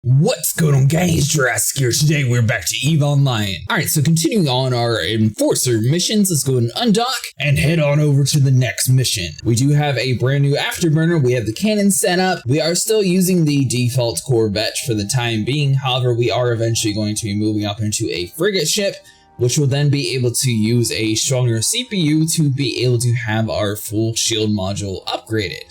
What's going on, guys? Jurassic here. Today we're back to EVE Online. Alright, so continuing on our Enforcer missions, let's go and undock and head on over to the next mission. We do have a brand new afterburner. We have the cannon set up. We are still using the default corvette for the time being. However, we are eventually going to be moving up into a frigate ship, which will then be able to use a stronger CPU to be able to have our full shield module upgraded.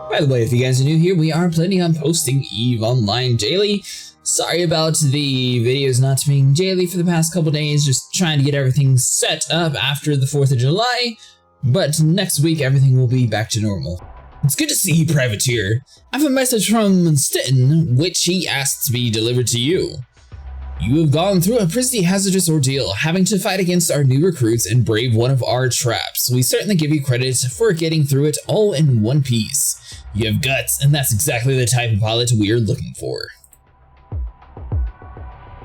By the way, if you guys are new here, we are planning on posting EVE Online daily. Sorry about the videos not being daily for the past couple days, just trying to get everything set up after the 4th of July. But next week, everything will be back to normal. It's good to see you, Privateer. I have a message from Stetton, which he asked to be delivered to you. You have gone through a pretty hazardous ordeal, having to fight against our new recruits and brave one of our traps. We certainly give you credit for getting through it all in one piece. You have guts, and that's exactly the type of pilot we are looking for.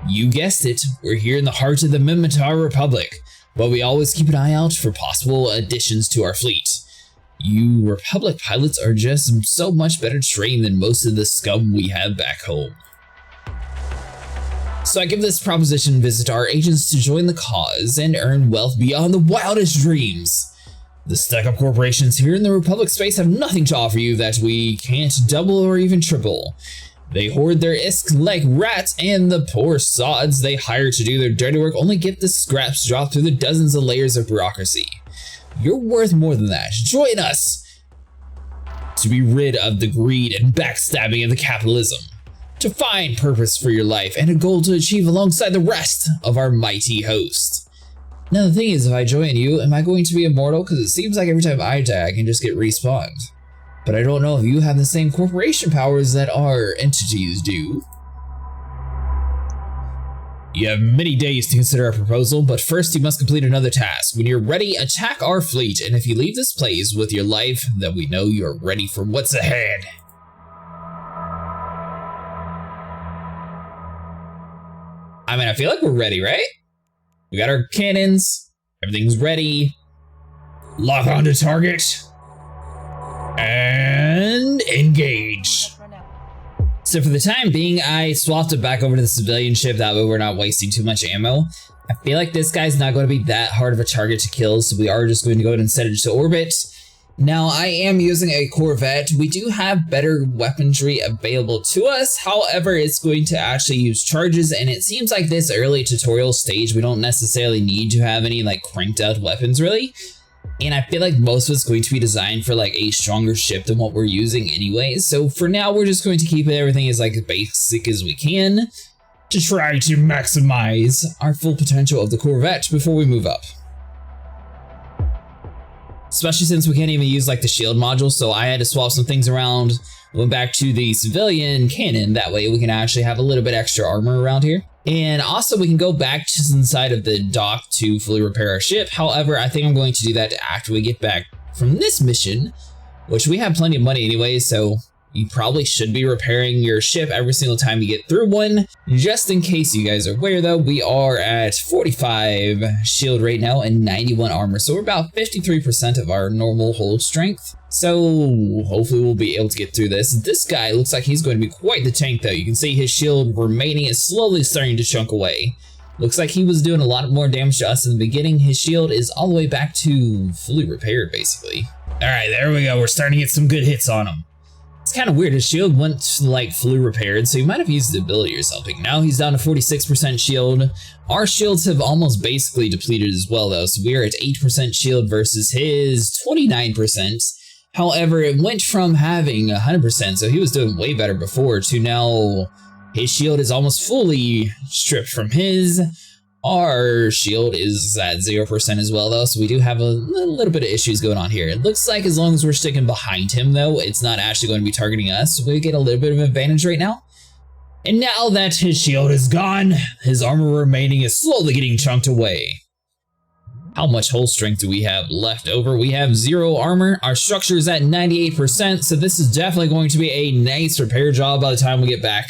You guessed it, we're here in the heart of the Mimitar Republic, but we always keep an eye out for possible additions to our fleet. You Republic pilots are just so much better trained than most of the scum we have back home. So I give this proposition visit our agents to join the cause and earn wealth beyond the wildest dreams. The stuck-up corporations here in the Republic space have nothing to offer you that we can't double or even triple. They hoard their ISK like rats, and the poor sods they hire to do their dirty work only get the scraps dropped through the dozens of layers of bureaucracy. You're worth more than that. Join us to be rid of the greed and backstabbing of the capitalism, to find purpose for your life and a goal to achieve alongside the rest of our mighty host. Now the thing is, if I join you, am I going to be immortal? Because it seems like every time I die, I can just get respawned. But I don't know if you have the same corporation powers that our entities do. You have many days to consider our proposal, but first you must complete another task. When you're ready, attack our fleet, and if you leave this place with your life, then we know you're ready for what's ahead. I mean, I feel like we're ready, right? We got our cannons, everything's ready. Lock onto target. And engage. So for the time being, I swapped it back over to the civilian ship, that way we're not wasting too much ammo. I feel like this guy's not going to be that hard of a target to kill, so we are just going to go ahead and set it to orbit. Now, I am using a corvette. We do have better weaponry available to us. However, it's going to actually use charges, and it seems like this early tutorial stage, we don't necessarily need to have any like cranked out weapons really. And I feel like most of it's going to be designed for like a stronger ship than what we're using anyway. So for now, we're just going to keep everything as like basic as we can to try to maximize our full potential of the corvette before we move up. Especially since we can't even use like the shield module, so I had to swap some things around, went back to the civilian cannon, that way we can actually have a little bit extra armor around here. And also we can go back to the side of the dock to fully repair our ship. However, I think I'm going to do that after we get back from this mission, which we have plenty of money anyway, so you probably should be repairing your ship every single time you get through one. Just in case you guys are aware though, we are at 45 shield right now and 91 armor. So we're about 53% of our normal hold strength. So hopefully we'll be able to get through this. This guy looks like he's going to be quite the tank though. You can see his shield remaining is slowly starting to chunk away. Looks like he was doing a lot more damage to us in the beginning. His shield is all the way back to fully repaired basically. All right, there we go. We're starting to get some good hits on him. It's kind of weird, his shield went to like fully repaired, so he might have used the ability or something. Now he's down to 46% shield. Our shields have almost basically depleted as well though, so we are at 8% shield versus his 29%. However, it went from having 100%, so he was doing way better before, to now his shield is almost fully stripped from his. Our shield is at 0% as well though, so we do have a little bit of issues going on here. It looks like as long as we're sticking behind him though, it's not actually going to be targeting us, so we get a little bit of advantage right now. And now that his shield is gone, his armor remaining is slowly getting chunked away. How much hull strength do we have left over? We have 0 armor. Our structure is at 98%, so this is definitely going to be a nice repair job by the time we get back.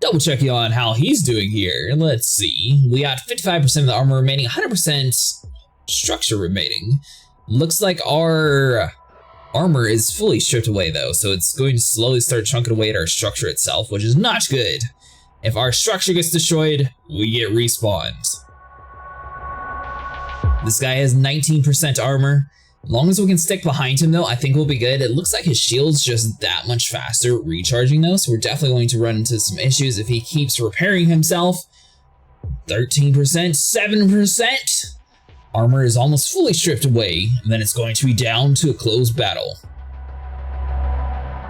Double checking on how he's doing here. Let's see. We got 55% of the armor remaining, 100% structure remaining. Looks like our Armor is fully stripped away though, so it's going to slowly start chunking away at our structure itself, which is not good. If our structure gets destroyed, we get respawned. This guy has 19% armor. As long as we can stick behind him though, I think we'll be good. It looks like his shield's just that much faster at recharging though, so we're definitely going to run into some issues if he keeps repairing himself. 13%, 7%. Armor is almost fully stripped away, and then it's going to be down to a close battle.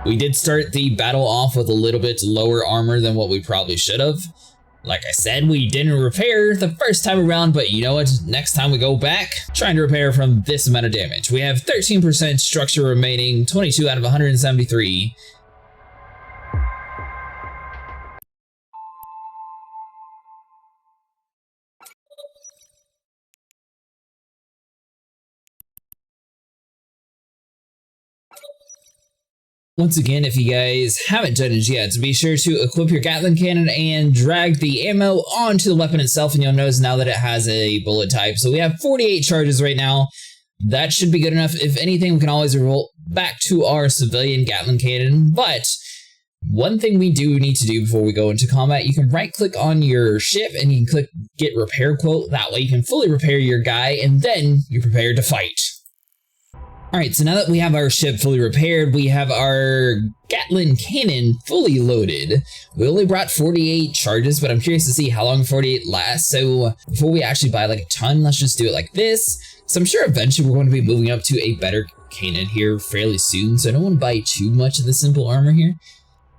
We did start the battle off with a little bit lower armor than what we probably should have. Like I said, we didn't repair the first time around, but you know what? Next time we go back, trying to repair from this amount of damage. We have 13% structure remaining, 22 out of 173. Once again, if you guys haven't done it yet, be sure to equip your Gatling cannon and drag the ammo onto the weapon itself, and you'll notice now that it has a bullet type. So we have 48 charges right now. That should be good enough. If anything, we can always roll back to our civilian Gatling cannon. But one thing we do need to do before we go into combat, you can right click on your ship and you can click get repair quote. That way you can fully repair your guy and then you're prepared to fight. Alright, so now that we have our ship fully repaired, we have our Gatling cannon fully loaded. We only brought 48 charges, but I'm curious to see how long 48 lasts. So before we actually buy like a ton, let's just do it like this. So I'm sure eventually we're going to be moving up to a better cannon here fairly soon, so I don't want to buy too much of the simple armor here.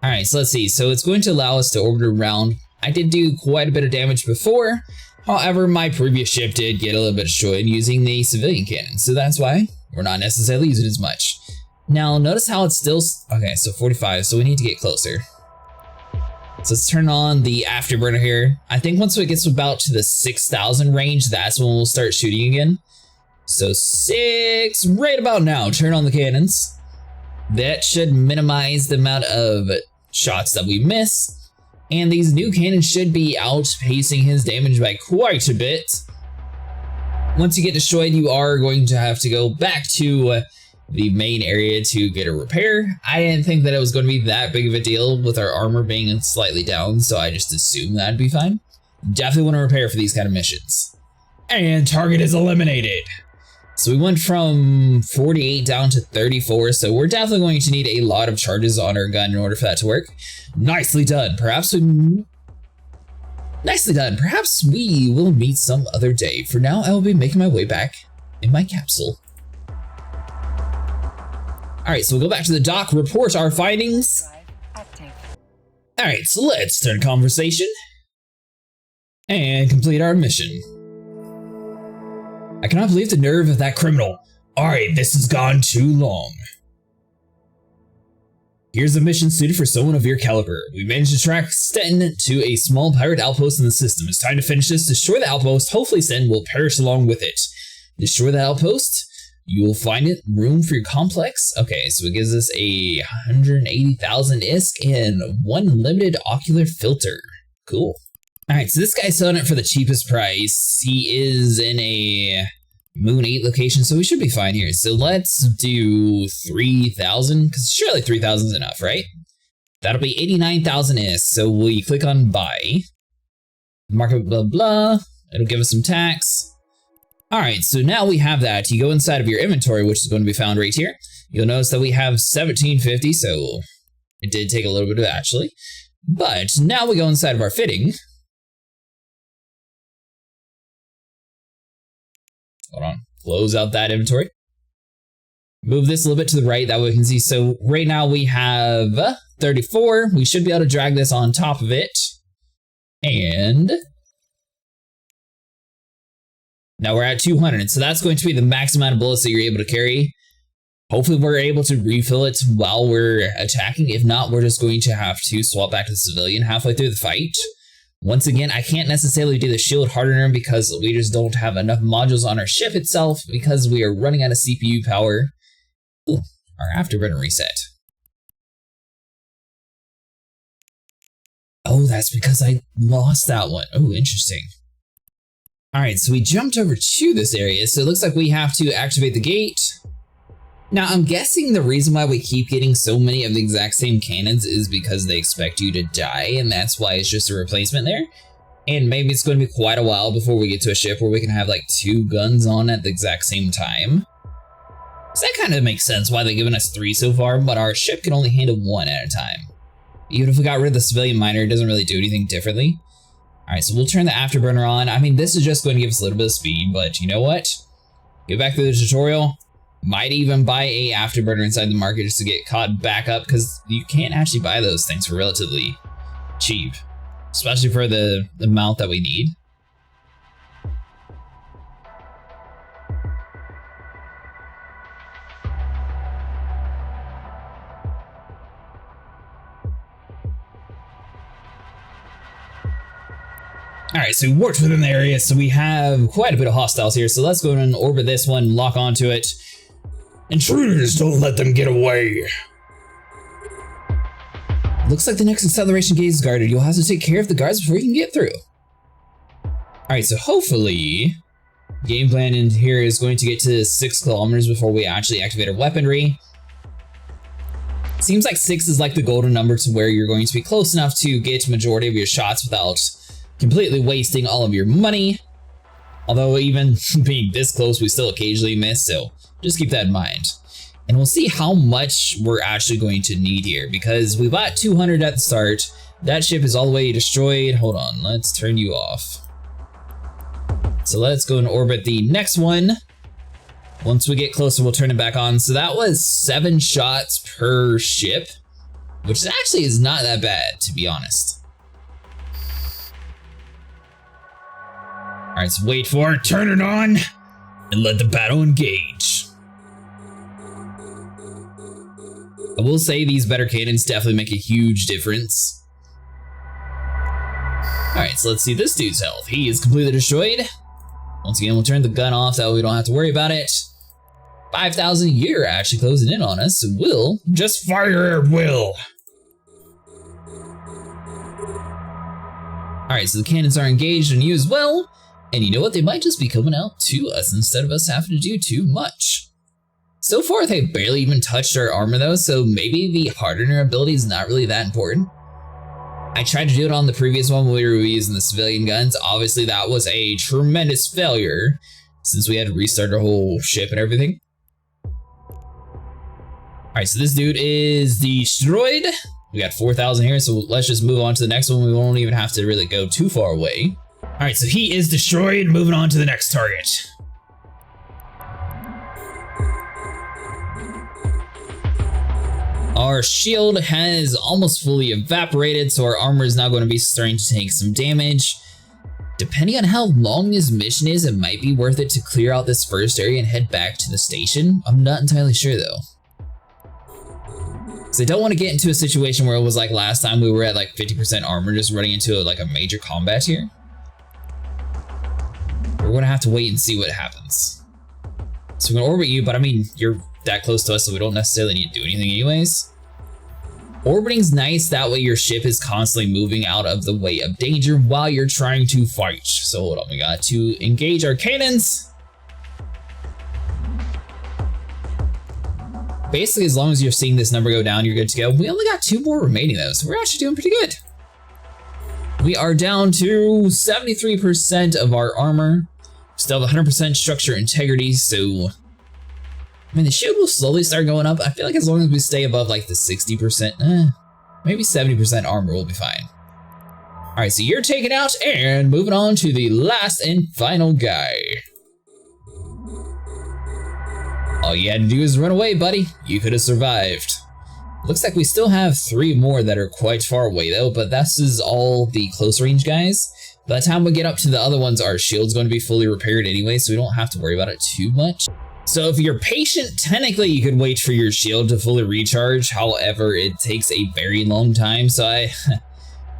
Alright, so let's see. So it's going to allow us to orbit around. I did do quite a bit of damage before. However, my previous ship did get a little bit destroyed using the civilian cannon, so that's why we're not necessarily using as much. Now, notice how it's still... Okay, so 45, so we need to get closer. So let's turn on the afterburner here. I think once it gets about to the 6,000 range, that's when we'll start shooting again. So 6, right about now, turn on the cannons. That should minimize the amount of shots that we miss. And these new cannons should be outpacing his damage by quite a bit. Once you get destroyed, you are going to have to go back to the main area to get a repair. I didn't think that it was going to be that big of a deal with our armor being slightly down, so I just assumed that'd be fine. Definitely want to repair for these kind of missions. And target is eliminated. So we went from 48 down to 34, so we're definitely going to need a lot of charges on our gun in order for that to work. Nicely done. Nicely done. Perhaps we will meet some other day. For now, I will be making my way back in my capsule. Alright, so we'll go back to the dock, report our findings. Alright, so let's start a conversation and complete our mission. I cannot believe the nerve of that criminal. Alright, this has gone too long. Here's a mission suited for someone of your caliber. We managed to track Sten to a small pirate outpost in the system. It's time to finish this. Destroy the outpost. Hopefully Sten will perish along with it. Destroy the outpost. You will find it. Room for your complex. Okay, so it gives us a 180,000 ISK and 1 limited ocular filter. Cool. Alright, so this guy's selling it for the cheapest price. He is in a Moon 8 location, so we should be fine here. So let's do 3,000, because surely 3,000 is enough, right? That'll be 89,000 ISK. So we click on buy. Market blah blah. It'll give us some tax. Alright, so now we have that. You go inside of your inventory, which is going to be found right here. You'll notice that we have 1750, so it did take a little bit of actually. But now we go inside of our fitting. Hold on, close out that inventory. Move this a little bit to the right, that way we can see. So right now we have 34. We should be able to drag this on top of it. And now we're at 200. So that's going to be the max amount of bullets that you're able to carry. Hopefully we're able to refill it while we're attacking. If not, we're just going to have to swap back to the civilian halfway through the fight. Once again, I can't necessarily do the shield hardener because we just don't have enough modules on our ship itself because we are running out of CPU power. Ooh, our afterburner reset. Oh, that's because I lost that one. Oh, interesting. Alright, so we jumped over to this area, so it looks like we have to activate the gate. Now, I'm guessing the reason why we keep getting so many of the exact same cannons is because they expect you to die, and that's why it's just a replacement there. And maybe it's going to be quite a while before we get to a ship where we can have like 2 guns on at the exact same time. So that kind of makes sense why they've given us 3 so far, but our ship can only handle 1 at a time. Even if we got rid of the civilian miner, it doesn't really do anything differently. Alright, so we'll turn the afterburner on. I mean, this is just going to give us a little bit of speed, but you know what? Get back to the tutorial. Might even buy a afterburner inside the market just to get caught back up, because you can't actually buy those things for relatively cheap, especially for the amount that we need. Alright, so we worked within the area, so we have quite a bit of hostiles here, so let's go and orbit this one, lock onto it. Intruders, don't let them get away. Looks like the next acceleration gate is guarded. You'll have to take care of the guards before you can get through. Alright, so hopefully, game plan in here is going to get to 6 kilometers before we actually activate our weaponry. Seems like 6 is like the golden number to where you're going to be close enough to get majority of your shots without completely wasting all of your money. Although even being this close, we still occasionally miss, so just keep that in mind. And we'll see how much we're actually going to need here, because we bought 200 at the start. That ship is all the way destroyed. Hold on, let's turn you off. So let's go and orbit the next one. Once we get closer, we'll turn it back on. So that was 7 shots per ship, which actually is not that bad, to be honest. Alright, so wait for it, turn it on, and let the battle engage. I will say these better cannons definitely make a huge difference. Alright, so let's see this dude's health. He is completely destroyed. Once again, we'll turn the gun off, that way we don't have to worry about it. 5,000 a year actually closing in on us, so we'll just fire at will. Alright, so the cannons are engaged on you as well. And you know what? They might just be coming out to us instead of us having to do too much. So far, they barely even touched our armor though, so maybe the hardener ability is not really that important. I tried to do it on the previous one when we were using the civilian guns. Obviously, that was a tremendous failure since we had to restart our whole ship and everything. Alright, so this dude is destroyed. We got 4,000 here, so let's just move on to the next one. We won't even have to really go too far away. Alright, so he is destroyed. Moving on to the next target. Our shield has almost fully evaporated, so our armor is now going to be starting to take some damage. Depending on how long this mission is, it might be worth it to clear out this first area and head back to the station. I'm not entirely sure though. Because I don't want to get into a situation where it was like last time we were at like 50% armor just running into like a major combat here. We're going to have to wait and see what happens. So we're going to orbit you, but I mean, you're that close to us, so we don't necessarily need to do anything anyways. Orbiting's nice, that way your ship is constantly moving out of the way of danger while you're trying to fight. So hold on, we got to engage our cannons. Basically, as long as you're seeing this number go down, you're good to go. We only got 2 more remaining though, so we're actually doing pretty good. We are down to 73% of our armor. Still have 100% structure integrity, so I mean, the shield will slowly start going up. I feel like as long as we stay above like the 60%, maybe 70% armor will be fine. Alright, so you're taken out and moving on to the last and final guy. All you had to do is run away, buddy. You could have survived. Looks like we still have 3 more that are quite far away though, but this is all the close range guys. By the time we get up to the other ones, our shield's going to be fully repaired anyway, so we don't have to worry about it too much. So if you're patient, technically you could wait for your shield to fully recharge. However, it takes a very long time, so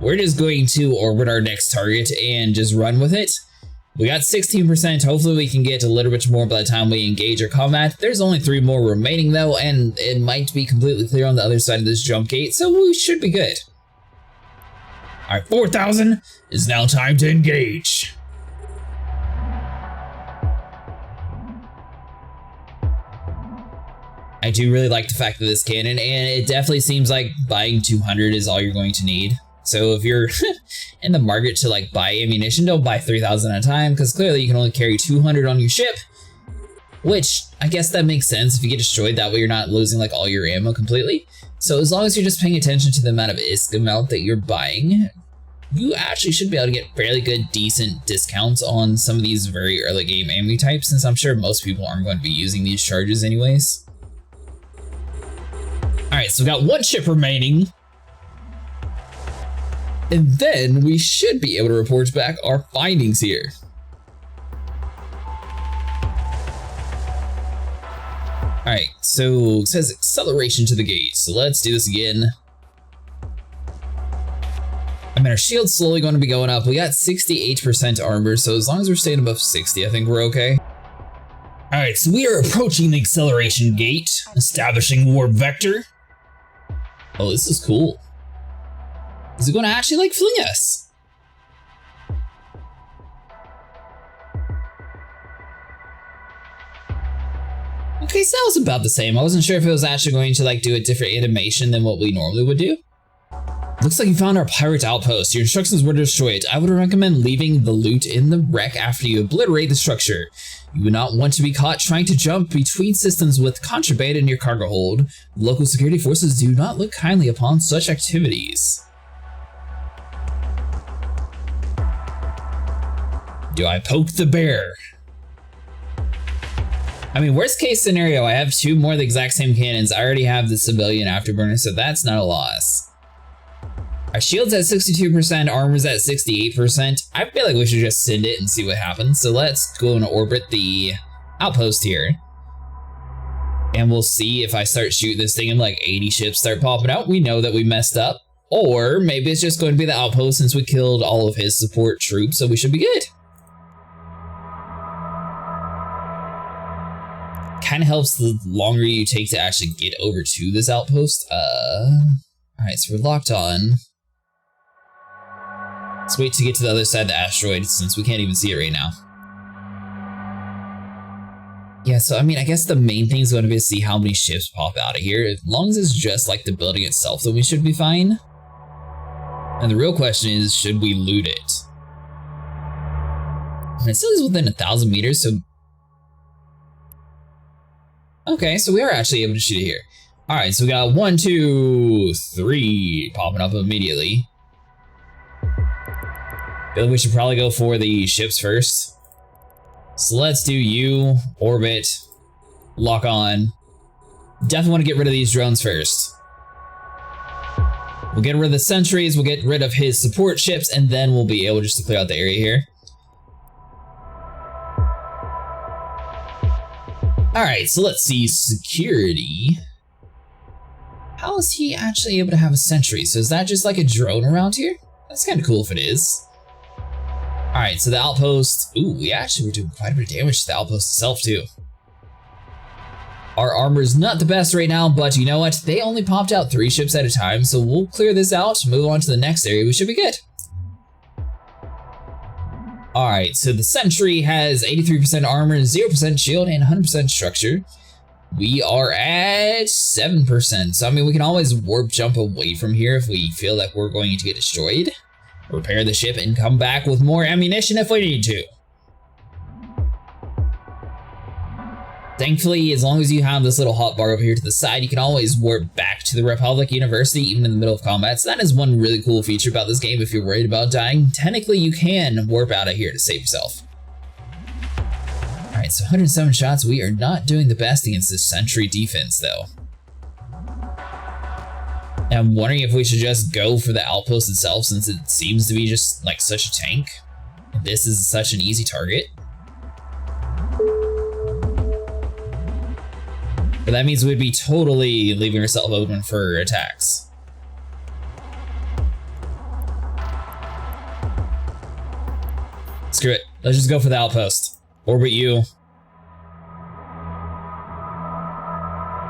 we're just going to orbit our next target and just run with it. We got 16%. Hopefully we can get a little bit more by the time we engage our combat. There's only 3 more remaining though, and it might be completely clear on the other side of this jump gate, so we should be good. Alright, 4,000 is now time to engage. I do really like the fact that this cannon, and it definitely seems like buying 200 is all you're going to need. So if you're in the market to like buy ammunition, don't buy 3,000 at a time, because clearly you can only carry 200 on your ship, which I guess that makes sense. If you get destroyed, that way you're not losing like all your ammo completely. So as long as you're just paying attention to the amount of ISK amount that you're buying, you actually should be able to get fairly good, decent discounts on some of these very early game ammo types, since I'm sure most people aren't going to be using these charges anyways. Alright, so we've got one ship remaining. And then we should be able to report back our findings here. Alright, so it says acceleration to the gate, so let's do this again. I mean, our shield's slowly going to be going up. We got 68% armor, so as long as we're staying above 60, I think we're okay. Alright, so we are approaching the acceleration gate, establishing warp vector. Oh, this is cool. Is it going to actually, like, fling us? Okay, so that was about the same. I wasn't sure if it was actually going to, like, do a different animation than what we normally would do. Looks like you found our pirate outpost. Your instructions were to destroy it. I would recommend leaving the loot in the wreck after you obliterate the structure. You would not want to be caught trying to jump between systems with contraband in your cargo hold. Local security forces do not look kindly upon such activities. Do I poke the bear? I mean, worst case scenario, I have 2 more of the exact same cannons. I already have the civilian afterburner, so that's not a loss. Our shield's at 62%, armor's at 68%. I feel like we should just send it and see what happens. So let's go and orbit the outpost here. And we'll see if I start shooting this thing and like 80 ships start popping out. We know that we messed up. Or maybe it's just going to be the outpost since we killed all of his support troops, so we should be good. Kind of helps the longer you take to actually get over to this outpost. Alright, so we're locked on. Let's wait to get to the other side of the asteroid since we can't even see it right now. Yeah, so I mean, I guess the main thing is going to be to see how many ships pop out of here. As long as it's just like the building itself, then we should be fine. And the real question is, should we loot it? And it still is within 1,000 meters, so... Okay, so we are actually able to shoot it here. Alright, so we got 1, 2, 3 popping up immediately. Feel like we should probably go for the ships first. So let's do you, orbit, lock on. Definitely want to get rid of these drones first. We'll get rid of the sentries, we'll get rid of his support ships, and then we'll be able just to clear out the area here. Alright, so let's see, security. How is he actually able to have a sentry? So is that just like a drone around here? That's kind of cool if it is. Alright, so the outpost. Ooh, we actually were doing quite a bit of damage to the outpost itself too. Our armor's not the best right now, but you know what? They only popped out 3 ships at a time, so we'll clear this out, move on to the next area. We should be good. Alright, so the sentry has 83% armor, 0% shield, and 100% structure. We are at 7%, so I mean, we can always warp jump away from here if we feel like we're going to get destroyed. Repair the ship and come back with more ammunition if we need to. Thankfully, as long as you have this little hotbar over here to the side, you can always warp back to the Republic University even in the middle of combat. So that is one really cool feature about this game if you're worried about dying. Technically, you can warp out of here to save yourself. Alright, so 107 shots. We are not doing the best against this sentry defense, though. I'm wondering if we should just go for the outpost itself since it seems to be just like such a tank. This is such an easy target. But that means we'd be totally leaving ourselves open for attacks. Screw it. Let's just go for the outpost. Orbit you.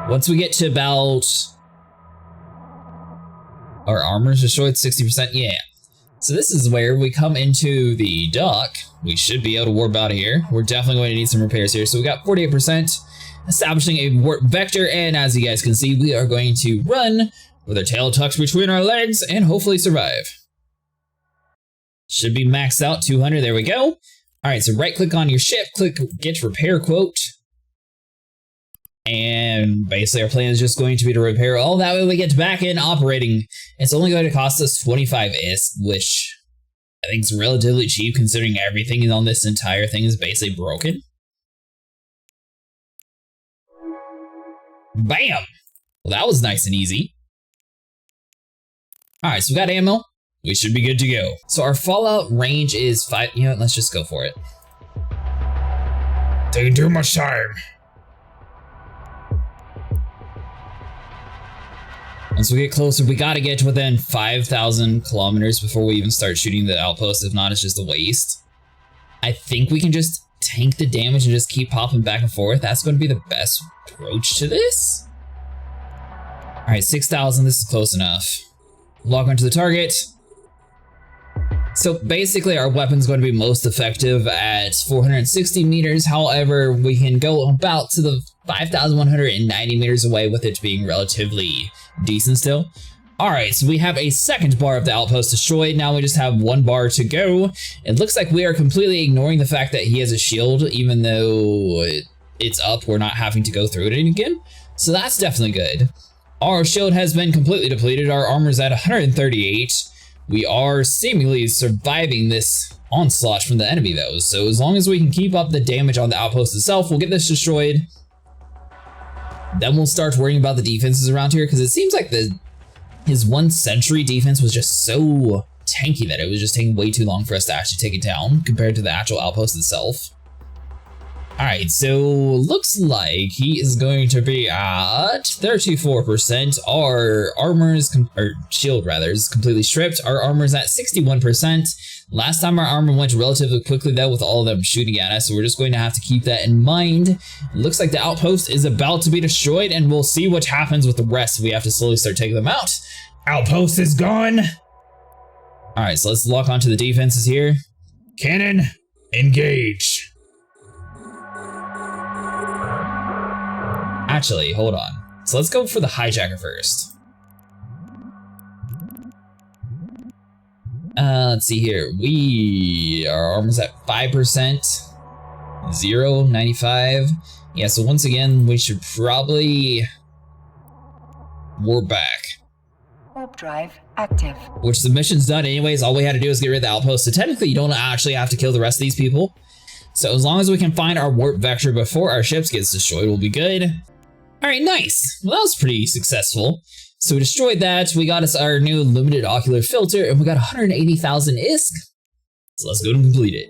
Once we get to about... Our armor's destroyed 60%? Yeah. So this is where we come into the dock. We should be able to warp out of here. We're definitely going to need some repairs here. So we got 48%. establishing a warp vector, and as you guys can see, we are going to run with our tail tucked between our legs and hopefully survive. Should be maxed out, 200, there we go. Alright, so right click on your ship, click get repair quote. And basically our plan is just going to be to repair all that way we get back in operating. It's only going to cost us 25 ISK, which I think is relatively cheap considering everything on this entire thing is basically broken. Bam! Well, that was nice and easy. Alright, so we got ammo. We should be good to go. So our fallout range is 5. You know what, let's just go for it. Taking too much time. Once we get closer, we gotta get to within 5,000 kilometers before we even start shooting the outpost. If not, it's just a waste. I think we can just tank the damage and just keep popping back and forth. That's going to be the best approach to this. Alright, 6,000. This is close enough. Lock onto the target. So basically our weapon's going to be most effective at 460 meters. However, we can go about to the 5,190 meters away with it being relatively decent still. Alright, so we have a second bar of the outpost destroyed. Now we just have 1 bar to go. It looks like we are completely ignoring the fact that he has a shield, even though it's up, we're not having to go through it again. So that's definitely good. Our shield has been completely depleted. Our armor's at 138. We are seemingly surviving this onslaught from the enemy though. So as long as we can keep up the damage on the outpost itself, we'll get this destroyed. Then we'll start worrying about the defenses around here, because it seems like his 1 sentry defense was just so tanky that it was just taking way too long for us to actually take it down compared to the actual outpost itself. Alright, so looks like he is going to be at 34%. Our armor's, or shield rather, is completely stripped. Our armor's at 61%. Last time our armor went relatively quickly though with all of them shooting at us, so we're just going to have to keep that in mind. It looks like the outpost is about to be destroyed, and we'll see what happens with the rest. We have to slowly start taking them out. Outpost is gone! Alright, so let's lock onto the defenses here. Cannon, engage! Actually, hold on. So let's go for the hijacker first. Let's see here. Our armor's at 5%. 0, 95. Yeah, so once again, we should probably warp back. Warp drive active. Which the mission's done anyways. All we had to do is get rid of the outpost. So technically, you don't actually have to kill the rest of these people. So as long as we can find our warp vector before our ships gets destroyed, we'll be good. Alright, nice. Well, that was pretty successful. So we destroyed that, we got us our new limited ocular filter, and we got 180,000 ISK. So let's go and complete it.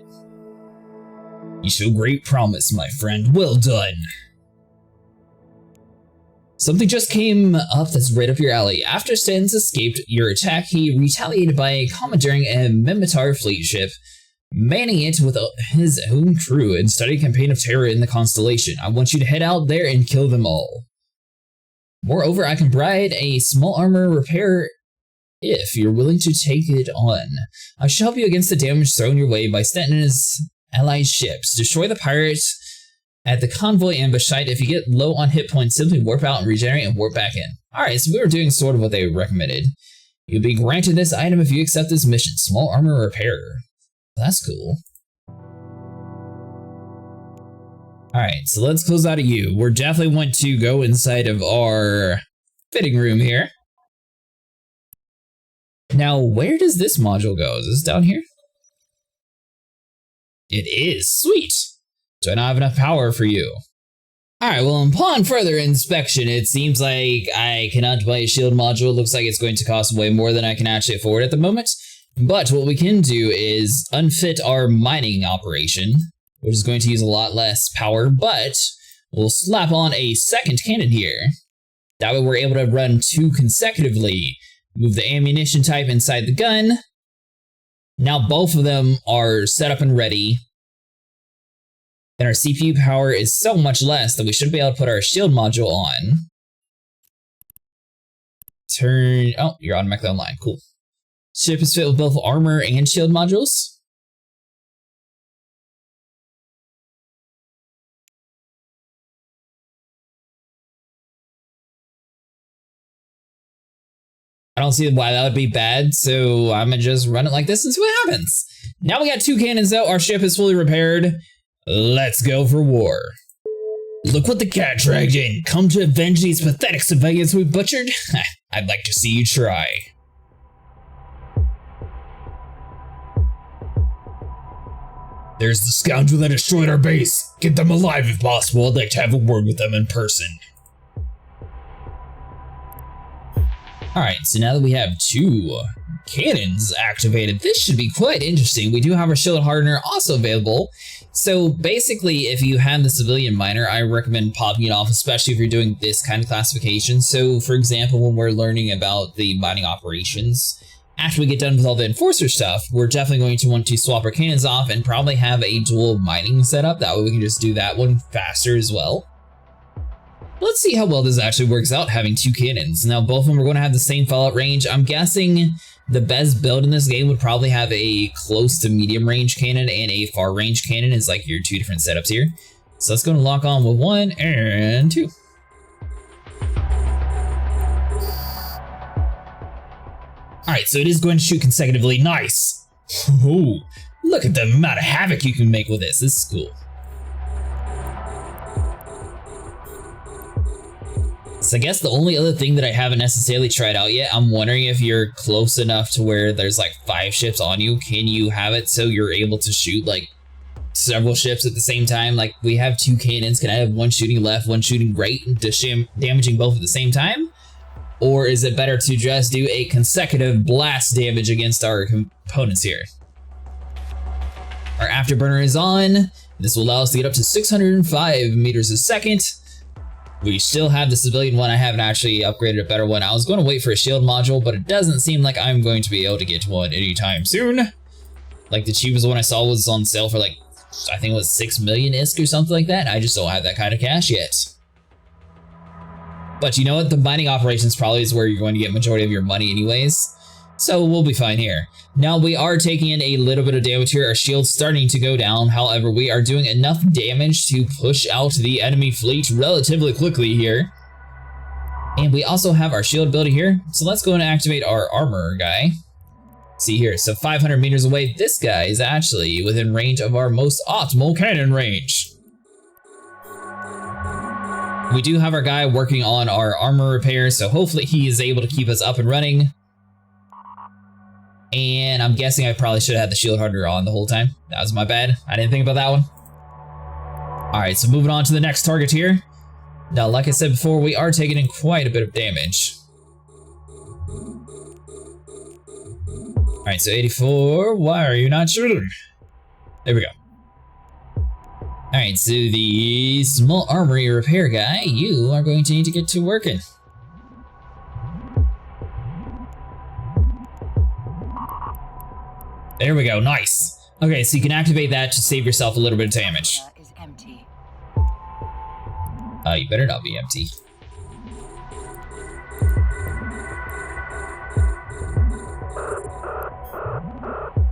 You show great promise, my friend. Well done. Something just came up that's right up your alley. After Stan's escaped your attack, he retaliated by commandeering a Mimitar fleet ship, manning it with his own crew, and started a campaign of terror in the constellation. I want you to head out there and kill them all. Moreover, I can provide a small armor repair if you're willing to take it on. I shall help you against the damage thrown your way by Stanton and his allied ships. Destroy the pirates at the convoy ambush site. If you get low on hit points, simply warp out and regenerate and warp back in. Alright, so we were doing sort of what they recommended. You'll be granted this item if you accept this mission. Small armor repair. That's cool. Alright, so let's close out of you. We're definitely want to go inside of our fitting room here. Now, where does this module go? Is this down here? It is. Sweet! Do I not have enough power for you? Alright, well, upon further inspection, it seems like I cannot buy a shield module. It looks like it's going to cost way more than I can actually afford at the moment. But what we can do is unfit our mining operation, which is going to use a lot less power, but we'll slap on a second cannon here. That way we're able to run 2 consecutively. Move the ammunition type inside the gun. Now both of them are set up and ready. And our CPU power is so much less that we should be able to put our shield module on. Oh, you're automatically online. Cool. Ship is fit with both armor and shield modules. I don't see why that would be bad, so I'm gonna just run it like this and see what happens. Now we got 2 cannons though, our ship is fully repaired. Let's go for war. Look what the cat dragged in. Come to avenge these pathetic civilians we butchered? I'd like to see you try. There's the scoundrel that destroyed our base. Get them alive if possible. I'd like to have a word with them in person. Alright, so now that we have 2 cannons activated, this should be quite interesting. We do have our shield hardener also available. So basically, if you have the civilian miner, I recommend popping it off, especially if you're doing this kind of classification. So for example, when we're learning about the mining operations, after we get done with all the enforcer stuff, we're definitely going to want to swap our cannons off and probably have a dual mining setup. That way we can just do that one faster as well. Let's see how well this actually works out, having 2 cannons. Now, both of them are going to have the same fallout range. I'm guessing the best build in this game would probably have a close to medium range cannon and a far range cannon is like your 2 different setups here. So let's go and lock on with 1 and 2. Alright, so it is going to shoot consecutively. Nice! Ooh, look at the amount of havoc you can make with this. This is cool. So I guess the only other thing that I haven't necessarily tried out yet, I'm wondering if you're close enough to where there's like 5 ships on you, can you have it so you're able to shoot like several ships at the same time? Like we have 2 cannons, can I have 1 shooting left, 1 shooting right, damaging both at the same time? Or is it better to just do a consecutive blast damage against our components here? Our afterburner is on. This will allow us to get up to 605 meters a second. We still have the civilian one. I haven't actually upgraded a better one. I was going to wait for a shield module, but it doesn't seem like I'm going to be able to get one anytime soon. Like the cheapest one I saw was on sale for like, I think it was 6 million ISK or something like that. I just don't have that kind of cash yet. But you know what? The mining operations probably is where you're going to get majority of your money anyways. So we'll be fine here. Now we are taking in a little bit of damage here. Our shield's starting to go down. However, we are doing enough damage to push out the enemy fleet relatively quickly here. And we also have our shield ability here. So let's go and activate our armor guy. See here, so 500 meters away, this guy is actually within range of our most optimal cannon range. We do have our guy working on our armor repair, so hopefully he is able to keep us up and running. And I'm guessing I probably should have had the shield hardener on the whole time. That was my bad. I didn't think about that one. Alright, so moving on to the next target here. Now, like I said before, we are taking in quite a bit of damage. Alright, so 84, why are you not shooting? There we go. Alright, so the small armory repair guy, you are going to need to get to working. There we go, nice. Okay, so you can activate that to save yourself a little bit of damage. Is empty. You better not be empty.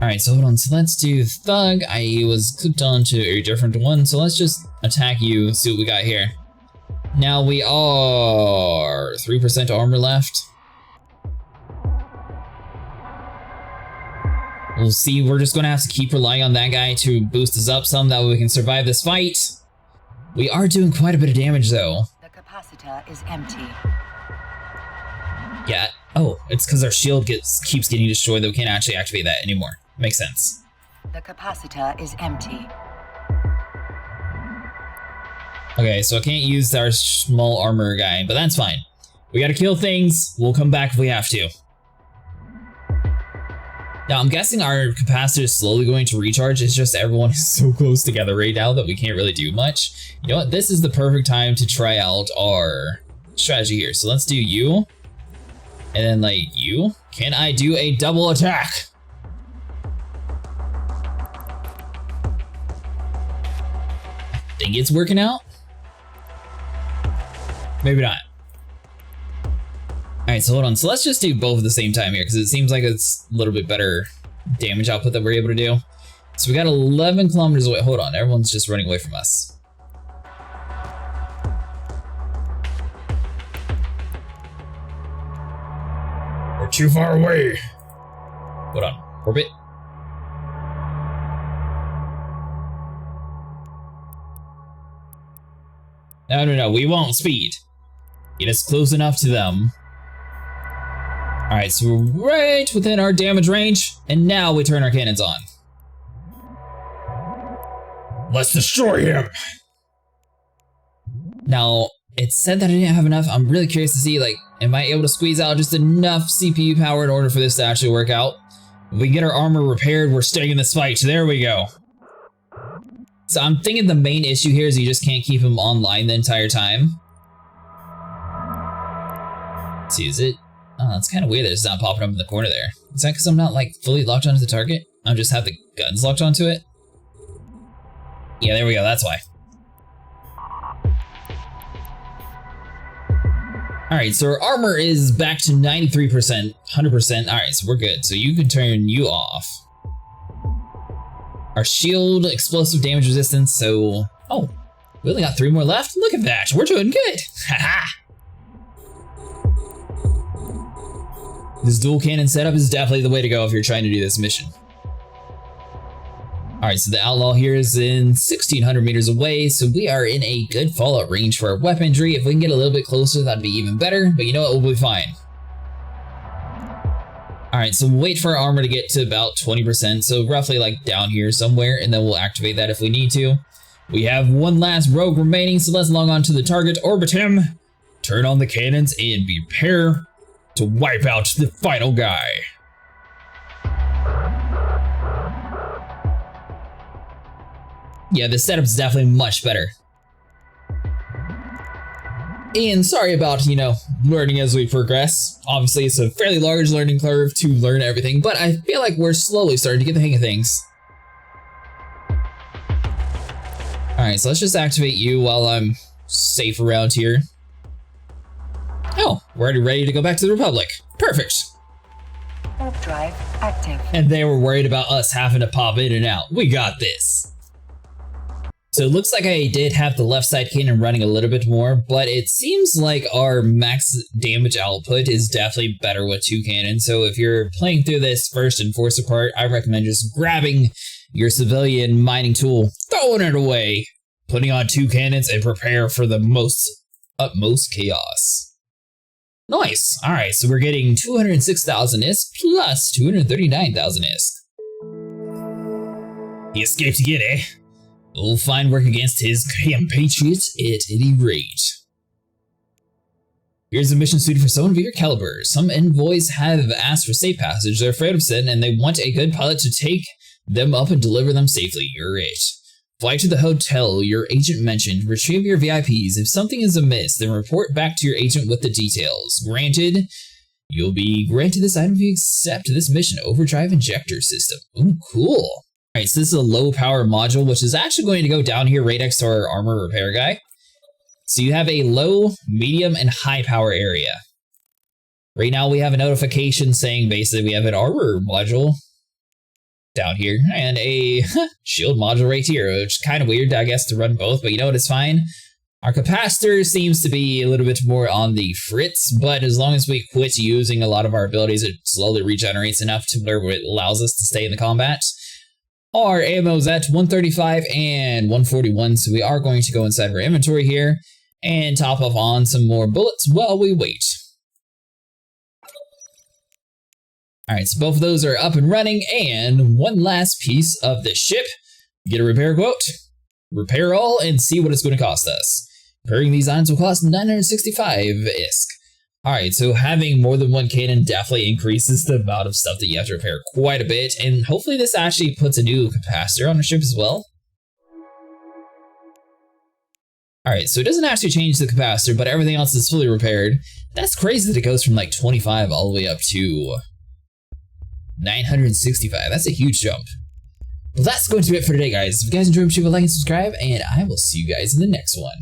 Alright, so hold on, so let's do Thug. I was clicked on to a different one, so let's just attack you, see what we got here. Now we are 3% armor left. We'll see, we're just gonna have to keep relying on that guy to boost us up some, that way we can survive this fight. We are doing quite a bit of damage though. The capacitor is empty. Yeah, oh, it's because our shield keeps getting destroyed that we can't actually activate that anymore. Makes sense. The capacitor is empty. Okay, so I can't use our small armor guy, but that's fine. We gotta kill things, we'll come back if we have to. Now, I'm guessing our capacitor is slowly going to recharge. It's just everyone is so close together right now that we can't really do much. You know what? This is the perfect time to try out our strategy here. So let's do you. And then like you. Can I do a double attack? I think it's working out. Maybe not. Alright, so hold on. So let's just do both at the same time here, because it seems like it's a little bit better damage output that we're able to do. So we got 11 kilometers away. Hold on, everyone's just running away from us. We're too far away. Hold on. Orbit. No. We won't speed. Get us close enough to them. Alright, so we're right within our damage range. And now we turn our cannons on. Let's destroy him! Now, it said that I didn't have enough. I'm really curious to see, like, am I able to squeeze out just enough CPU power in order for this to actually work out? If we get our armor repaired, we're staying in this fight. There we go. So I'm thinking the main issue here is you just can't keep him online the entire time. Let's see, is it? Oh, it's kind of weird that it's not popping up in the corner there. Is that because I'm not, like, fully locked onto the target? I just have the guns locked onto it? Yeah, there we go, that's why. Alright, so our armor is back to 93%, 100%. Alright, so we're good. So you can turn you off. Our shield, explosive damage resistance, so... Oh, we only got 3 more left? Look at that, we're doing good! Haha! This dual cannon setup is definitely the way to go if you're trying to do this mission. Alright, so the outlaw here is in 1600 meters away, so we are in a good fallout range for our weaponry. If we can get a little bit closer, that'd be even better, but you know what, we'll be fine. Alright, so we'll wait for our armor to get to about 20%, so roughly like down here somewhere, and then we'll activate that if we need to. We have one last rogue remaining, so let's log on to the target, orbit him, turn on the cannons, and prepare to wipe out the final guy. Yeah, the setup's definitely much better. And sorry about, you know, learning as we progress. Obviously, it's a fairly large learning curve to learn everything, but I feel like we're slowly starting to get the hang of things. Alright, so let's just activate you while I'm safe around here. Oh, we're already ready to go back to the Republic. Perfect! Warp drive active. And they were worried about us having to pop in and out. We got this. So it looks like I did have the left side cannon running a little bit more, but it seems like our max damage output is definitely better with 2 cannons. So if you're playing through this first and force apart, I recommend just grabbing your civilian mining tool, throwing it away, putting on 2 cannons, and prepare for the utmost chaos. Nice. All right, so we're getting 206,000 ISK plus 239,000 ISK. He escaped again, eh? We'll find work against his compatriots at any rate. Here's a mission suited for someone of your caliber. Some envoys have asked for safe passage. They're afraid of sin, and they want a good pilot to take them up and deliver them safely. You're it. Fly to the hotel your agent mentioned. Retrieve your VIPs. If something is amiss, then report back to your agent with the details. Granted, you'll be granted this item if you accept this mission. Overdrive injector system. Ooh, cool. Alright, so this is a low power module, which is actually going to go down here right next to our armor repair guy. So you have a low, medium, and high power area. Right now we have a notification saying basically we have an armor module down here and a shield module right here, which is kind of weird, I guess, to run both, but you know what, it's fine. Our capacitor seems to be a little bit more on the fritz, but as long as we quit using a lot of our abilities, it slowly regenerates enough to where it allows us to stay in the combat. Our ammo's at 135 and 141, so we are going to go inside of our inventory here and top up on some more bullets while we wait. Alright, so both of those are up and running, and one last piece of the ship. Get a repair quote, repair all, and see what it's going to cost us. Repairing these items will cost 965 ISK. Alright, so having more than one cannon definitely increases the amount of stuff that you have to repair quite a bit, and hopefully this actually puts a new capacitor on the ship as well. Alright, so it doesn't actually change the capacitor, but everything else is fully repaired. That's crazy that it goes from like 25 all the way up to 965. That's a huge jump. Well, that's going to be it for today, guys. If you guys enjoyed, leave a like and subscribe, and I will see you guys in the next one.